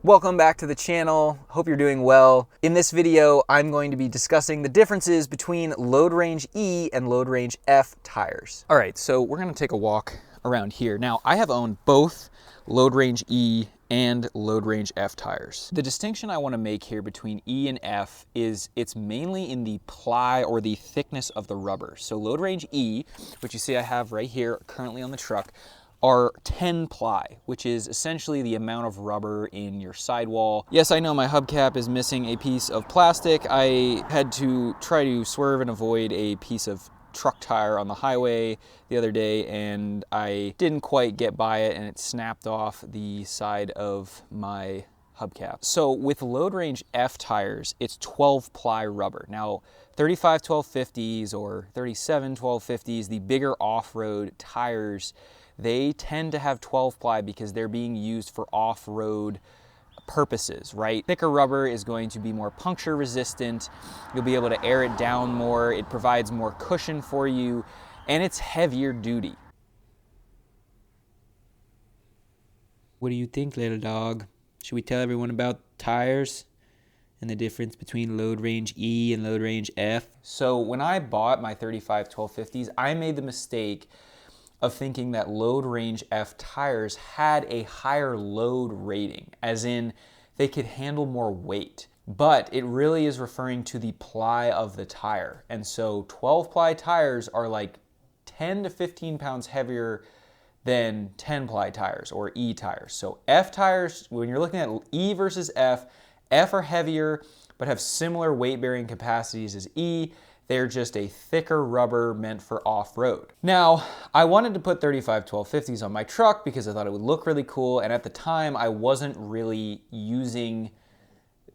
Welcome back to the channel. Hope you're doing well. In this video, I'm going to be discussing the differences between load range E and load range F tires. All right, so we're gonna take a walk around here. Now, I have owned both load range E and load range F tires. The distinction I wanna make here between E and F is it's mainly in the ply or the thickness of the rubber. So load range E, which you see I have right here currently on the truck, are 10 ply, which is essentially the amount of rubber in your sidewall. Yes, I know my hubcap is missing a piece of plastic. I had to try to swerve and avoid a piece of truck tire on the highway the other day, and I didn't quite get by it, and it snapped off the side of my hubcap. So with load range F tires, it's 12 ply rubber. Now, 35 1250s or 37 1250s, the bigger off-road tires, they tend to have 12 ply because they're being used for off-road purposes, right? Thicker rubber is going to be more puncture resistant. You'll be able to air it down more. It provides more cushion for you, and it's heavier duty. What do you think, little dog? Should we tell everyone about tires and the difference between load range E and load range F? So when I bought my 35 1250s, I made the mistake of thinking that load range F tires had a higher load rating, as in they could handle more weight. But it really is referring to the ply of the tire. And so 12 ply tires are like 10 to 15 pounds heavier than 10 ply tires or E tires. So F tires, when you're looking at E versus F are heavier but have similar weight bearing capacities as E. They're just a thicker rubber meant for off-road. Now, I wanted to put 35 1250s on my truck because I thought it would look really cool, and at the time I wasn't really using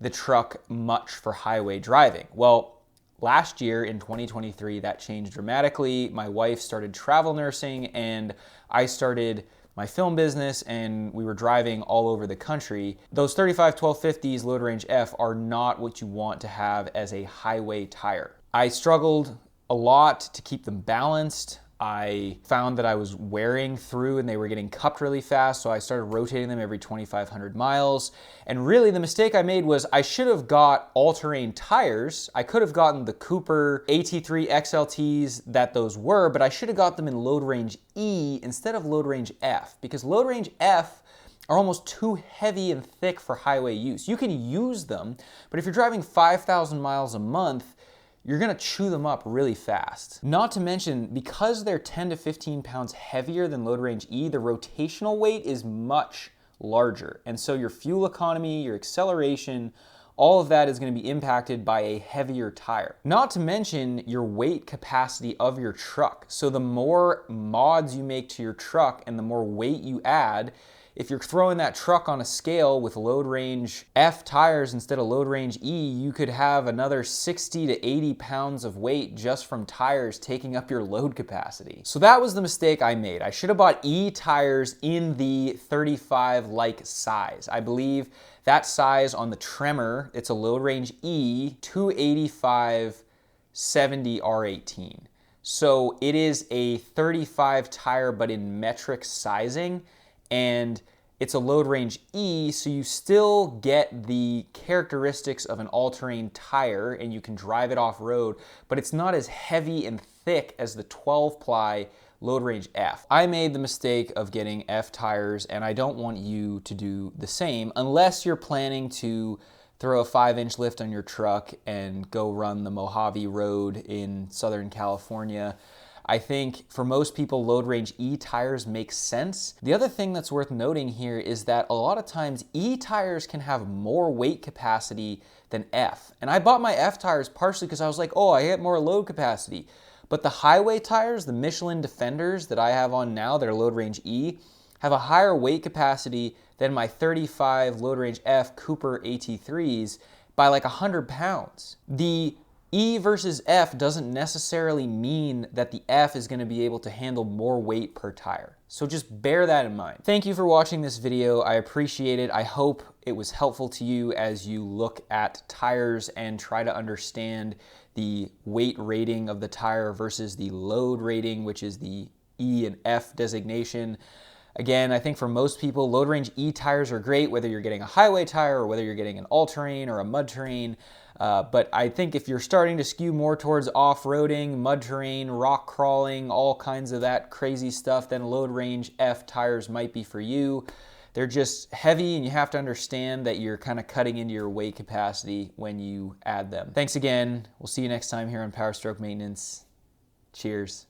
the truck much for highway driving. Well, last year in 2023, that changed dramatically. My wife started travel nursing and I started my film business, and we were driving all over the country. Those 35 1250s load range F are not what you want to have as a highway tire. I struggled a lot to keep them balanced. I found that I was wearing through and they were getting cupped really fast, so I started rotating them every 2,500 miles. And really the mistake I made was I should have got all-terrain tires. I could have gotten the Cooper AT3 XLTs that those were, but I should have got them in load range E instead of load range F, because load range F are almost too heavy and thick for highway use. You can use them, but if you're driving 5,000 miles a month, you're gonna chew them up really fast. Not to mention, because they're 10 to 15 pounds heavier than load range E, the rotational weight is much larger. And so your fuel economy, your acceleration, all of that is gonna be impacted by a heavier tire. Not to mention your weight capacity of your truck. So the more mods you make to your truck and the more weight you add, if you're throwing that truck on a scale with load range F tires instead of load range E, you could have another 60 to 80 pounds of weight just from tires taking up your load capacity. So that was the mistake I made. I should have bought E tires in the 35-like size. I believe that size on the Tremor, it's a load range E 285 70 R18. So it is a 35 tire, but in metric sizing, and it's a load range E, so you still get the characteristics of an all-terrain tire and you can drive it off-road, but it's not as heavy and thick as the 12 ply load range F. I made the mistake of getting F tires, and I don't want you to do the same unless you're planning to throw a 5-inch lift on your truck and go run the Mojave Road in Southern California. I think for most people, load range E tires make sense. The other thing that's worth noting here is that a lot of times E tires can have more weight capacity than F. And I bought my F tires partially because I was like, oh, I get more load capacity. But the highway tires, the Michelin Defenders that I have on now, that are load range E, have a higher weight capacity than my 35 load range F Cooper AT3s by like 100 pounds. The E versus F doesn't necessarily mean that the F is going to be able to handle more weight per tire. So just bear that in mind. Thank you for watching this video. I appreciate it. I hope it was helpful to you as you look at tires and try to understand the weight rating of the tire versus the load rating, which is the E and F designation. Again, I think for most people, load range E tires are great, whether you're getting a highway tire or whether you're getting an all-terrain or a mud terrain. But I think if you're starting to skew more towards off-roading, mud terrain, rock crawling, all kinds of that crazy stuff, then load range F tires might be for you. They're just heavy, and you have to understand that you're kind of cutting into your weight capacity when you add them. Thanks again. We'll see you next time here on Power Stroke Maintenance. Cheers.